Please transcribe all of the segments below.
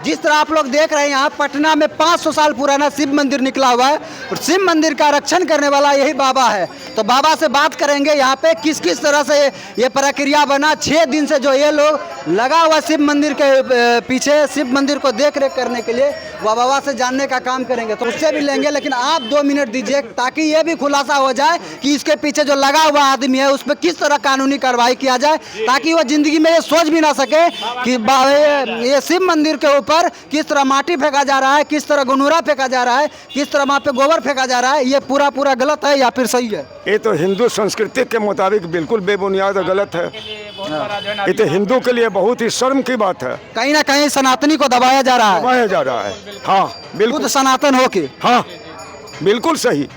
जिस तरह आप लोग देख रहे हैं यहाँ पटना में 500 साल पुराना शिव मंदिर निकला हुआ है और शिव मंदिर का रक्षण करने वाला यही बाबा है। तो बाबा से बात करेंगे यहाँ पे किस किस तरह से ये प्रक्रिया बना। 6 दिन से जो ये लोग लगा हुआ शिव मंदिर के पीछे, शिव मंदिर को देख रेख करने के लिए वह बाबा से जानने का काम करेंगे, तो उससे भी लेंगे। लेकिन आप 2 मिनट दीजिए ताकि ये भी खुलासा हो जाए कि इसके पीछे जो लगा हुआ आदमी है उस पर किस तरह कानूनी कार्रवाई किया जाए, ताकि वो जिंदगी में ये सोच भी ना सके कि ये शिव मंदिर के पर किस तरह माटी फेंका जा रहा है, किस तरह गुनूरा फेंका जा रहा है, किस तरह वहाँ पे गोबर फेंका जा रहा है। ये पूरा गलत है या फिर सही है? ये तो हिंदू संस्कृति के मुताबिक बिल्कुल बेबुनियाद गलत है। ये तो हिंदू के लिए बहुत ही शर्म की बात है। कहीं ना कहीं सनातनी को दबाया जा रहा है। दबाया जा रहा है, हाँ बिल्कुल सनातन हो के, हाँ बिल्कुल सही।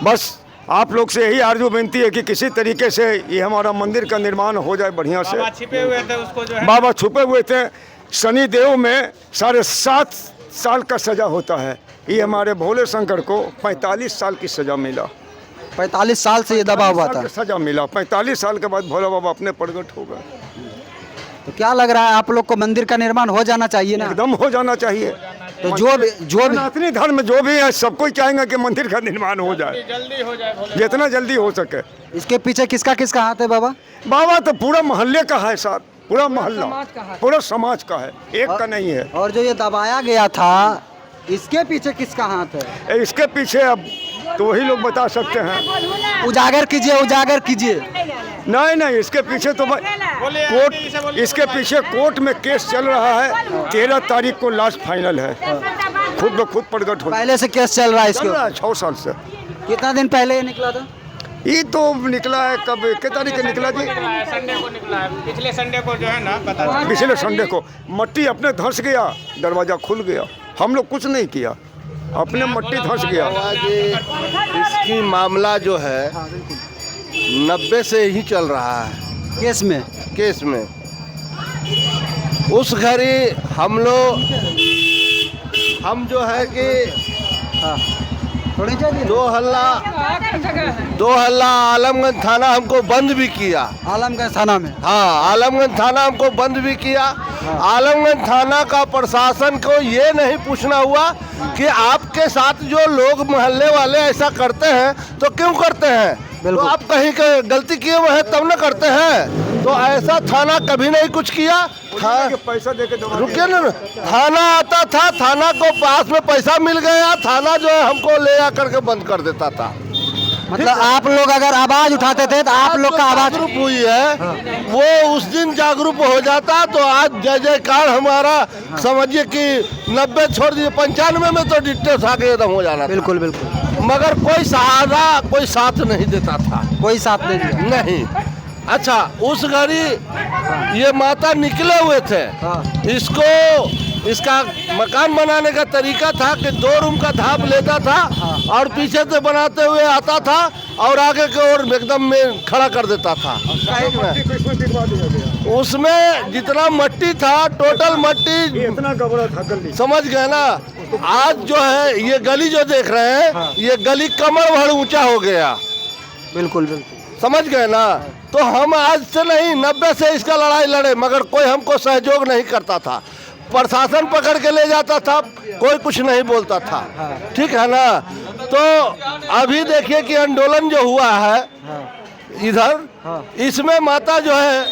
बस आप लोग से यही आरजू विनती है कि किसी तरीके से ये हमारा मंदिर का निर्माण हो जाए बढ़िया से। बाबा छिपे हुए थे, उसको जो है बाबा छुपे हुए थे। शनिदेव में 7.5 साल का सजा होता है। ये हमारे भोले शंकर को 45 साल की सजा मिला। 45 साल से ये दबा हुआ था। सजा मिला। 45 साल के बाद भोला बाबा अपने प्रगट हो गए। तो क्या लग रहा है आप लोग को मंदिर का निर्माण हो जाना चाहिए ना? एकदम हो जाना चाहिए। तो जो भी सनातनी धर्म जो भी है सब कोई चाहेंगे कि मंदिर का निर्माण हो जाए, जल्दी हो जाए, जितना जल्दी हो सके। इसके पीछे किसका हाथ है बाबा? बाबा तो पूरा मोहल्ले का है साथ, पूरा मोहल्ला, पूरा समाज का है, एक का नहीं है। और जो ये दबाया गया था इसके पीछे किसका हाथ है? इसके पीछे अब तो वही लोग बता सकते हैं। उजागर कीजिए। नहीं, इसके पीछे तो कोर्ट, इसके पीछे कोर्ट में केस चल रहा है। 13 तारीख को लास्ट फाइनल है। खुद प्रकट हो। पहले से केस चल रहा है इसके? 6 साल से। कितना दिन पहले ये निकला था? ये तो निकला है कब, कितने तारीख को निकला जी? संडे को निकला है। पिछले संडे को जो है ना, पता पिछले संडे को मट्टी अपने धंस गया, दरवाजा खुल गया। हम लोग कुछ नहीं किया, अपने मट्टी धंस गया। इसकी मामला जो है 90 से ही चल रहा है केस में। उस घड़ी हम जो है कि 2 हल्ला आलमगंज थाना हमको बंद भी किया। आलमगंज थाना में? हाँ, आलमगंज थाना हमको बंद भी किया। आलमगंज थाना का प्रशासन को ये नहीं पूछना हुआ कि आपके साथ जो लोग मोहल्ले वाले ऐसा करते हैं तो क्यों करते हैं, तो आप कहीं के गलती किए हुए हैं तब न करते हैं। तो ऐसा थाना कभी नहीं कुछ किया। पैसा देके रुकिए ना, थाना आता था, थाना को पास में पैसा मिल गया, थाना जो है हमको ले आकर के बंद कर देता था। मतलब आप लोग अगर आवाज उठाते थे तो आप लोग का आवाज जागरूक हुई है, वो उस दिन जागरूक हो जाता तो आज जय जयकार हमारा समझिए कि 90 छोड़ दीजिए 95 में तो डिटेल्स आगे एकदम हो जाना। बिल्कुल। मगर कोई सहारा, कोई साथ नहीं देता था, कोई साथ नहीं। अच्छा, उस घड़ी ये माता निकले हुए थे। इसका मकान बनाने का तरीका था कि 2 रूम का धाप लेता था और पीछे से बनाते हुए आता था और आगे की ओर एकदम में खड़ा कर देता था। उसमें जितना मट्टी था, टोटल मट्टी इतना गबरा था गली, समझ गए ना। आज जो है ये गली जो देख रहे हैं, ये गली कमर भर ऊंचा हो गया। बिल्कुल, समझ गए ना। तो हम आज से नहीं 90 से इसका लड़ाई लड़े, मगर कोई हमको सहयोग नहीं करता था। प्रशासन पकड़ के ले जाता था, कोई कुछ नहीं बोलता था, ठीक है ना। तो अभी देखिए कि आंदोलन जो हुआ है इधर, इसमें माता जो है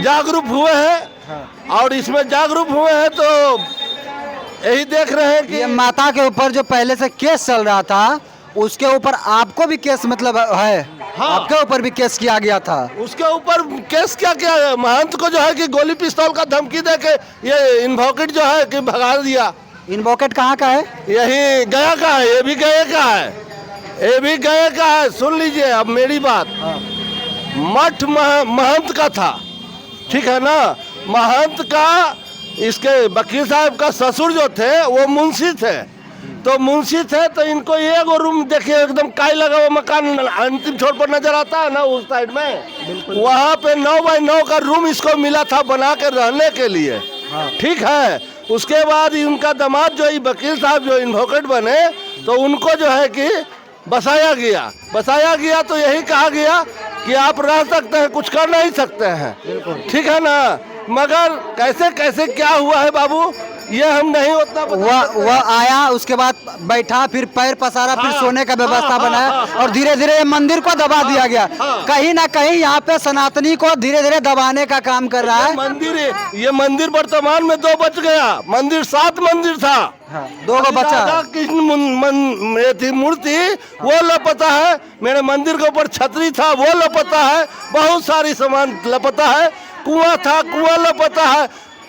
जागरूक हुए हैं और इसमें जागरूक हुए हैं तो यही देख रहे हैं कि ये माता के ऊपर जो पहले से केस चल रहा था उसके ऊपर आपको भी केस मतलब है? हाँ, आपके ऊपर भी केस किया गया था। उसके ऊपर केस क्या है, महंत को जो है कि गोली पिस्तौल का धमकी दे के ये इन्वोकेट जो है कि भगा दिया। इन्वोकेट कहाँ का है? यही गया का है, ये भी गए का है। सुन लीजिए अब मेरी बात। मठ महंत का था, ठीक है ना। महंत का, इसके वकील साहब का ससुर जो थे वो मुंशी थे। तो इनको ये वो रूम देखिए एकदम काई लगा हुआ मकान अंतिम छोर पर नजर आता है ना, उस साइड में वहाँ पे 9 बाय 9 का रूम इसको मिला था बना के रहने के लिए। ठीक है। उसके बाद उनका दामाद जो वकील साहब जो एडवोकेट बने तो उनको जो है कि बसाया गया तो यही कहा गया कि आप रह सकते हैं, कुछ कर नहीं सकते हैं, ठीक है ना। मगर कैसे क्या हुआ है बाबू, ये हम नहीं उतना वह आया, उसके बाद बैठा, फिर पैर पसारा, फिर सोने का व्यवस्था बनाया और धीरे धीरे मंदिर को दबा दिया गया। कहीं ना कहीं यहाँ पे सनातनी को धीरे धीरे दबाने का काम कर रहा है। ये मंदिर वर्तमान में 2 बच गया। मंदिर 7 मंदिर था, 2 को बचा। राधा कृष्ण मूर्ति वो लपता है, मेरे मंदिर के ऊपर छतरी था वो लपता है, बहुत सारी सामान लपता है, कुआं था कुआं लपता है।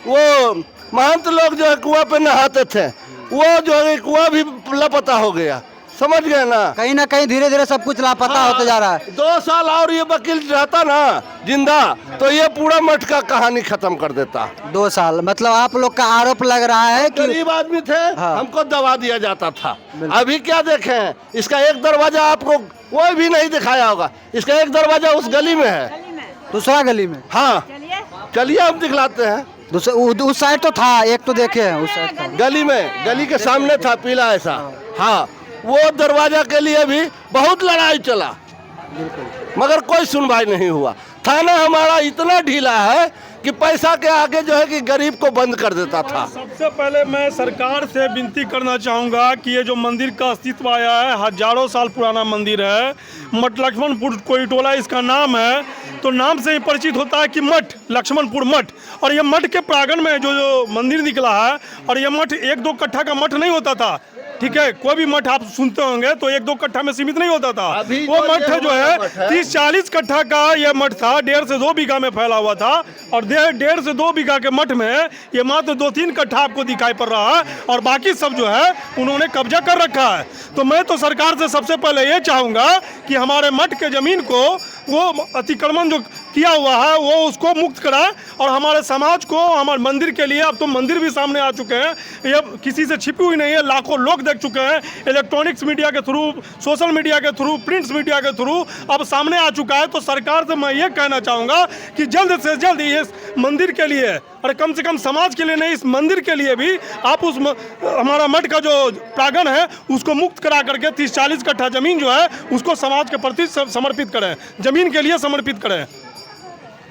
वो महंत लोग जो है कुआं पे नहाते थे, वो जो है कुआं भी लापता हो गया। समझ गए ना? कहीं ना कहीं धीरे धीरे सब कुछ लापता होते जा रहा है। 2 साल और ये वकील रहता ना जिंदा तो ये पूरा मठ का कहानी खत्म कर देता। 2 साल मतलब आप लोग का आरोप लग रहा है कि गरीब आदमी थे, हमको दबा दिया जाता था। अभी क्या देखें, इसका एक दरवाजा आपको कोई भी नहीं दिखाया होगा, इसका एक दरवाजा उस गली में है, दूसरा गली में। हाँ चलिए हम दिखलाते हैं। उस साइड तो था, एक तो देखे हैं उस साइड था। गली में, गली के सामने था पीला ऐसा। हाँ वो दरवाजा के लिए भी बहुत लड़ाई चला, मगर कोई सुनवाई नहीं हुआ। थाना हमारा इतना ढीला है कि पैसा के आगे जो है कि गरीब को बंद कर देता था। सबसे पहले मैं सरकार से विनती करना चाहूँगा कि ये जो मंदिर का अस्तित्व आया है, हजारों साल पुराना मंदिर है, मठ लक्ष्मणपुर कोई टोला इसका नाम है, तो नाम से ही परिचित होता है कि मठ लक्ष्मणपुर मठ। और ये मठ के प्रांगण में जो मंदिर निकला है, और ये मठ 1-2 कट्ठा का मठ नहीं होता था, ठीक है। कोई भी मठ आप सुनते होंगे तो 1-2 कट्ठा में सीमित नहीं होता था। वो मठ जो है 30-40 कट्ठा का ये मठ था, 1.5 से 2 बीघा में फैला हुआ था। और 1.5 से 2 बीघा के मठ में ये मात्र 2-3 कट्ठा आपको दिखाई पड़ रहा है, और बाकी सब जो है उन्होंने कब्जा कर रखा है। तो मैं तो सरकार से सबसे पहले ये चाहूँगा कि हमारे मठ के ज़मीन को वो अतिक्रमण जो किया हुआ है वो उसको मुक्त कराए, और हमारे समाज को, हमारे मंदिर के लिए, अब तो मंदिर भी सामने आ चुके हैं, ये किसी से छिपी हुई नहीं है, लाखों लोग देख चुके हैं, इलेक्ट्रॉनिक्स मीडिया के थ्रू, सोशल मीडिया के थ्रू, प्रिंट्स मीडिया के थ्रू अब सामने आ चुका है। तो सरकार से मैं ये कहना चाहूँगा कि जल्द से जल्द इस मंदिर के लिए, और कम से कम समाज के लिए नहीं, इस मंदिर के लिए भी आप उस हमारा मठ का जो प्रांगण है उसको मुक्त करा करके 30-40 कट्ठा ज़मीन जो है उसको समाज के प्रति समर्पित करें, ज़मीन के लिए समर्पित करें।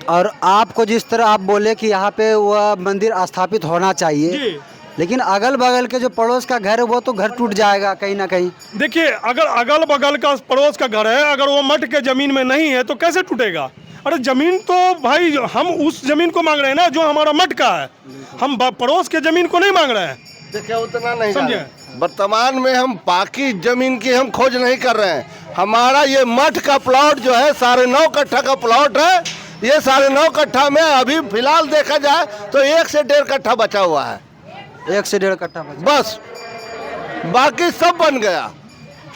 और आपको जिस तरह आप बोले कि यहाँ पे वह मंदिर स्थापित होना चाहिए, लेकिन अगल बगल के जो पड़ोस का घर है वो तो घर टूट जाएगा कहीं ना कहीं। देखिए, अगर अगल बगल का पड़ोस का घर है, अगर वो मठ के ज़मीन में नहीं है तो कैसे टूटेगा? अरे ज़मीन तो भाई हम उस ज़मीन को मांग रहे हैं ना जो हमारा मठ का है, हम पड़ोस के ज़मीन को नहीं मांग रहे हैं। देखिए उतना नहीं समझे। वर्तमान में हम बाकी जमीन की हम खोज नहीं कर रहे हैं। हमारा ये मठ का प्लॉट जो है 9.5 कट्ठा का प्लॉट है। ये 9.5 कट्ठा में अभी फिलहाल देखा जाए तो 1 से 1.5 कट्ठा बचा हुआ है। 1 से 1.5 कट्ठा बस, बाकी सब बन गया।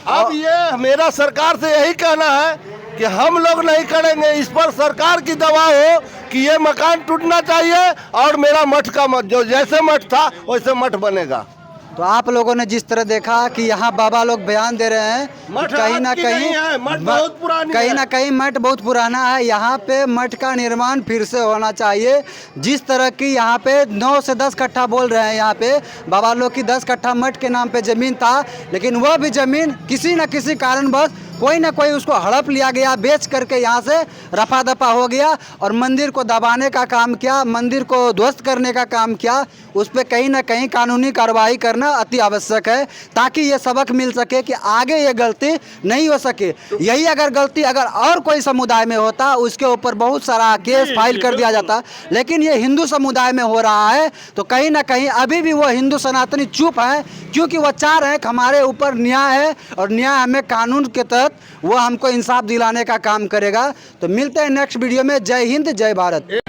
अब ये मेरा सरकार से यही कहना है कि हम लोग नहीं करेंगे, इस पर सरकार की दबाव हो कि ये मकान टूटना चाहिए और मेरा मठ का जो जैसे मठ था वैसे मठ बनेगा। तो आप लोगों ने जिस तरह देखा कि यहाँ बाबा लोग बयान दे रहे हैं, कहीं ना कहीं मठ बहुत पुरानी कहीं ना कहीं मठ बहुत पुराना है, यहाँ पे मठ का निर्माण फिर से होना चाहिए। जिस तरह की यहाँ पे 9 से 10 कट्ठा बोल रहे हैं, यहाँ पे बाबा लोग की 10 कट्ठा मठ के नाम पे ज़मीन था, लेकिन वह भी ज़मीन किसी न किसी कारणवश कोई ना कोई उसको हड़प लिया गया, बेच करके यहाँ से रफा दफा हो गया और मंदिर को दबाने का काम किया, मंदिर को ध्वस्त करने का काम किया। उस पर कहीं ना कहीं कानूनी कार्रवाई करना अति आवश्यक है, ताकि ये सबक मिल सके कि आगे ये गलती नहीं हो सके। यही अगर गलती अगर और कोई समुदाय में होता, उसके ऊपर बहुत सारा केस फाइल कर दिया जाता, लेकिन ये हिंदू समुदाय में हो रहा है, तो कहीं ना कहीं अभी भी वो हिंदू सनातनी चुप है, क्योंकि वो चाह रहे हैं कि हमारे ऊपर न्याय है और न्याय हमें कानून के तहत वो हमको इंसाफ दिलाने का काम करेगा। तो मिलते हैं नेक्स्ट वीडियो में। जय हिंद, जय भारत।